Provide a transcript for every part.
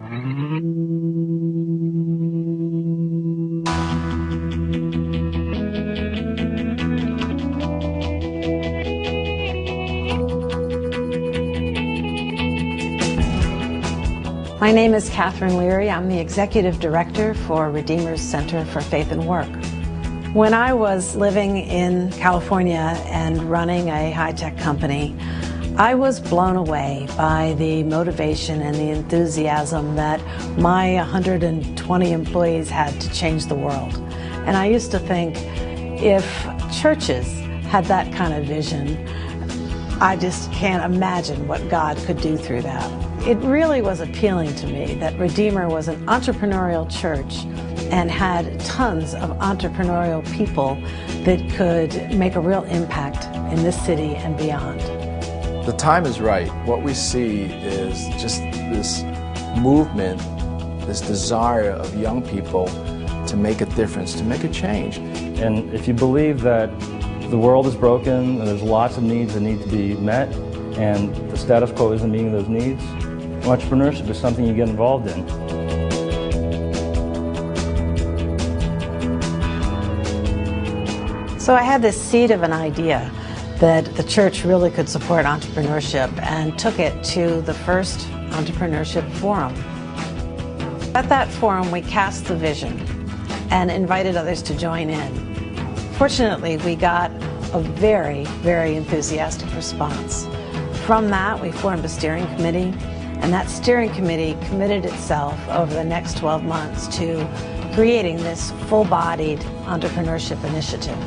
My name is Katherine Leary. I'm the Executive Director for Redeemer's Center for Faith and Work. When I was living in California and running a high-tech company, I was blown away by the motivation and the enthusiasm that my 120 employees had to change the world. And I used to think if churches had that kind of vision, I just can't imagine what God could do through that. It really was appealing to me that Redeemer was an entrepreneurial church and had tons of entrepreneurial people that could make a real impact in this city and beyond. The time is right. What we see is just this movement, this desire of young people to make a difference, to make a change. And if you believe that the world is broken and there's lots of needs that need to be met and the status quo isn't meeting those needs, entrepreneurship is something you get involved in. So I had this seed of an idea that the church really could support entrepreneurship and took it to the first Entrepreneurship Forum. At that forum, we cast the vision and invited others to join in. Fortunately, we got a very, very enthusiastic response. From that, we formed a steering committee, and that steering committee committed itself over the next 12 months to creating this full-bodied entrepreneurship initiative.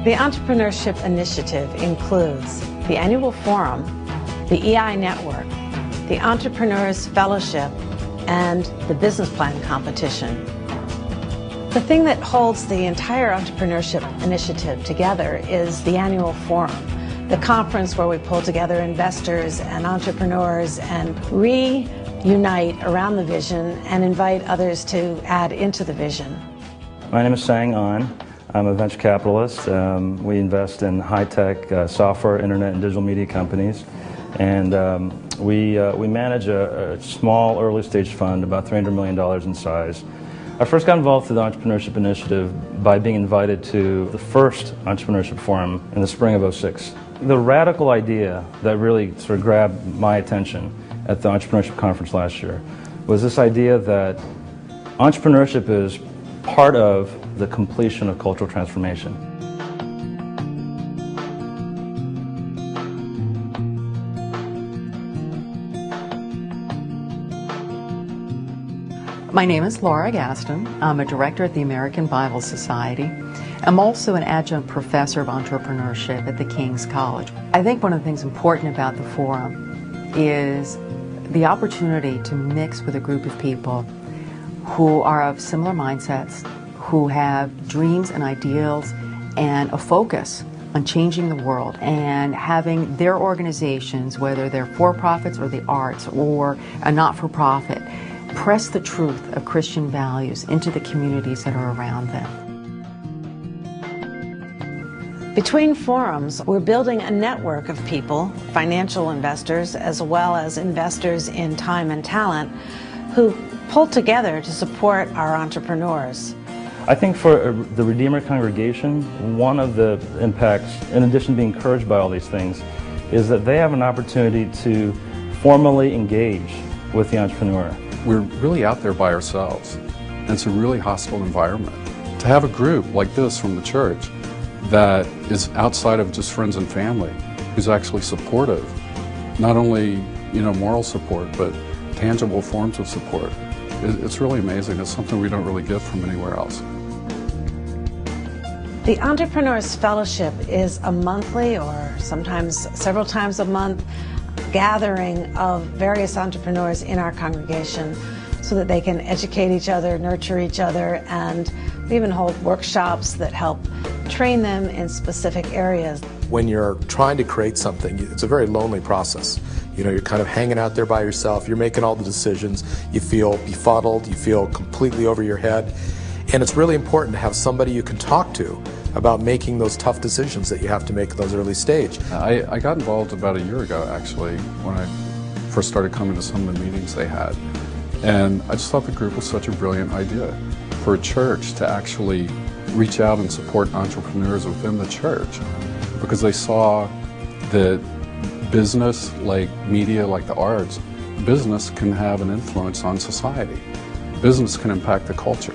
The Entrepreneurship Initiative includes the annual forum, the EI Network, the Entrepreneurs Fellowship, and the Business Plan Competition. The thing that holds the entire Entrepreneurship Initiative together is the annual forum, the conference where we pull together investors and entrepreneurs and reunite around the vision and invite others to add into the vision. My name is Sang An. I'm a venture capitalist. We invest in high-tech software, internet, and digital media companies. And we manage a small early-stage fund, about $300 million in size. I first got involved through the Entrepreneurship Initiative by being invited to the first Entrepreneurship Forum in the spring of '06. The radical idea that really sort of grabbed my attention at the Entrepreneurship Conference last year was this idea that entrepreneurship is part of the completion of cultural transformation. My name is Laura Gaston. I'm a director at the American Bible Society. I'm also an adjunct professor of entrepreneurship at the King's College. I think one of the things important about the forum is the opportunity to mix with a group of people who are of similar mindsets, who have dreams and ideals and a focus on changing the world and having their organizations, whether they're for-profits or the arts or a not-for-profit, press the truth of Christian values into the communities that are around them. Between forums, we're building a network of people, financial investors as well as investors in time and talent, who pull together to support our entrepreneurs. I think for the Redeemer congregation, one of the impacts, in addition to being encouraged by all these things, is that they have an opportunity to formally engage with the entrepreneur. We're really out there by ourselves, and it's a really hostile environment. To have a group like this from the church that is outside of just friends and family, who's actually supportive, not only moral support, but tangible forms of support, it's really amazing. It's something we don't really get from anywhere else. The Entrepreneurs Fellowship is a monthly or sometimes several times a month gathering of various entrepreneurs in our congregation so that they can educate each other, nurture each other, and we even hold workshops that help train them in specific areas. When you're trying to create something, it's a very lonely process. You're kind of hanging out there by yourself, you're making all the decisions, you feel befuddled, you feel completely over your head, and it's really important to have somebody you can talk to about making those tough decisions that you have to make at those early stage. I got involved about a year ago, actually, when I first started coming to some of the meetings they had. And I just thought the group was such a brilliant idea for a church to actually reach out and support entrepreneurs within the church, because they saw that business, like media, like the arts, business can have an influence on society. Business can impact the culture.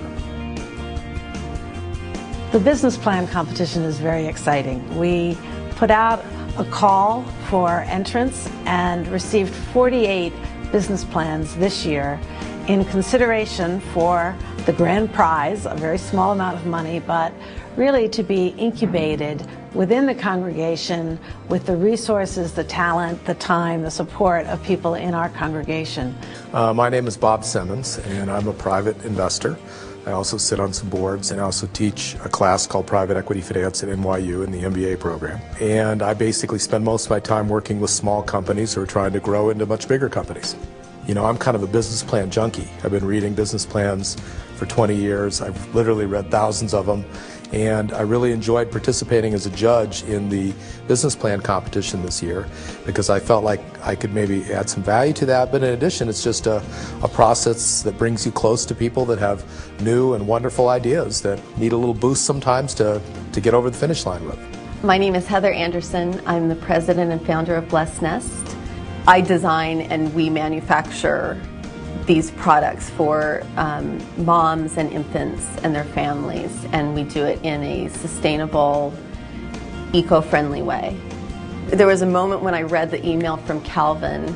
The business plan competition is very exciting. We put out a call for entrants and received 48 business plans this year in consideration for the grand prize, a very small amount of money, but really to be incubated within the congregation with the resources, the talent, the time, the support of people in our congregation. My name is Bob Simmons, and I'm a private investor. I also sit on some boards, and I also teach a class called Private Equity Finance at NYU in the MBA program. And I basically spend most of my time working with small companies who are trying to grow into much bigger companies. You know, I'm kind of a business plan junkie. I've been reading business plans for 20 years. I've literally read thousands of them. And I really enjoyed participating as a judge in the business plan competition this year because I felt like I could maybe add some value to that. But in addition, it's just a process that brings you close to people that have new and wonderful ideas that need a little boost sometimes to get over the finish line with. My name is Heather Anderson. I'm the president and founder of Blessed Nest. I design and we manufacture these products for moms and infants and their families, and we do it in a sustainable, eco-friendly way. There was a moment when I read the email from Calvin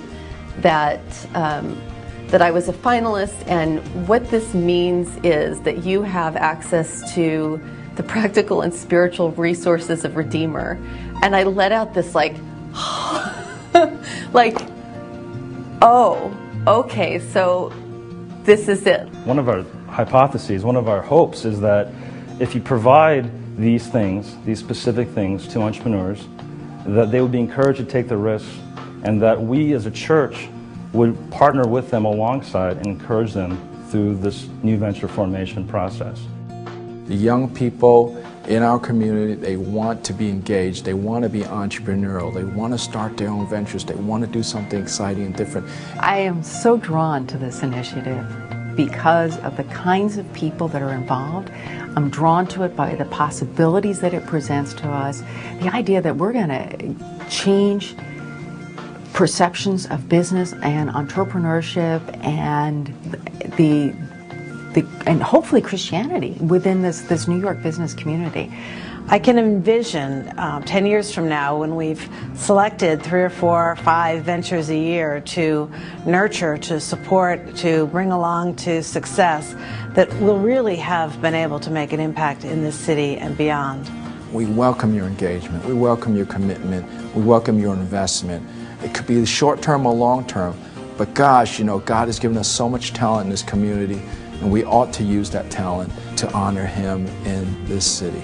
that I was a finalist, and what this means is that you have access to the practical and spiritual resources of Redeemer. And I let out this like oh, okay, so this is it. One of our hypotheses, one of our hopes is that if you provide these things, these specific things to entrepreneurs, that they would be encouraged to take the risks, and that we as a church would partner with them alongside and encourage them through this new venture formation process. The young people in our community, they want to be engaged, they want to be entrepreneurial, they want to start their own ventures, they want to do something exciting and different. I am so drawn to this initiative because of the kinds of people that are involved. I'm drawn to it by the possibilities that it presents to us, the idea that we're going to change perceptions of business and entrepreneurship and and hopefully Christianity within this New York business community. I can envision 10 years from now when we've selected 3 or 4 or 5 ventures a year to nurture, to support, to bring along to success, that we'll really have been able to make an impact in this city and beyond. We welcome your engagement, we welcome your commitment, we welcome your investment. It could be short-term or long-term, but gosh, you know, God has given us so much talent in this community, and we ought to use that talent to honor Him in this city.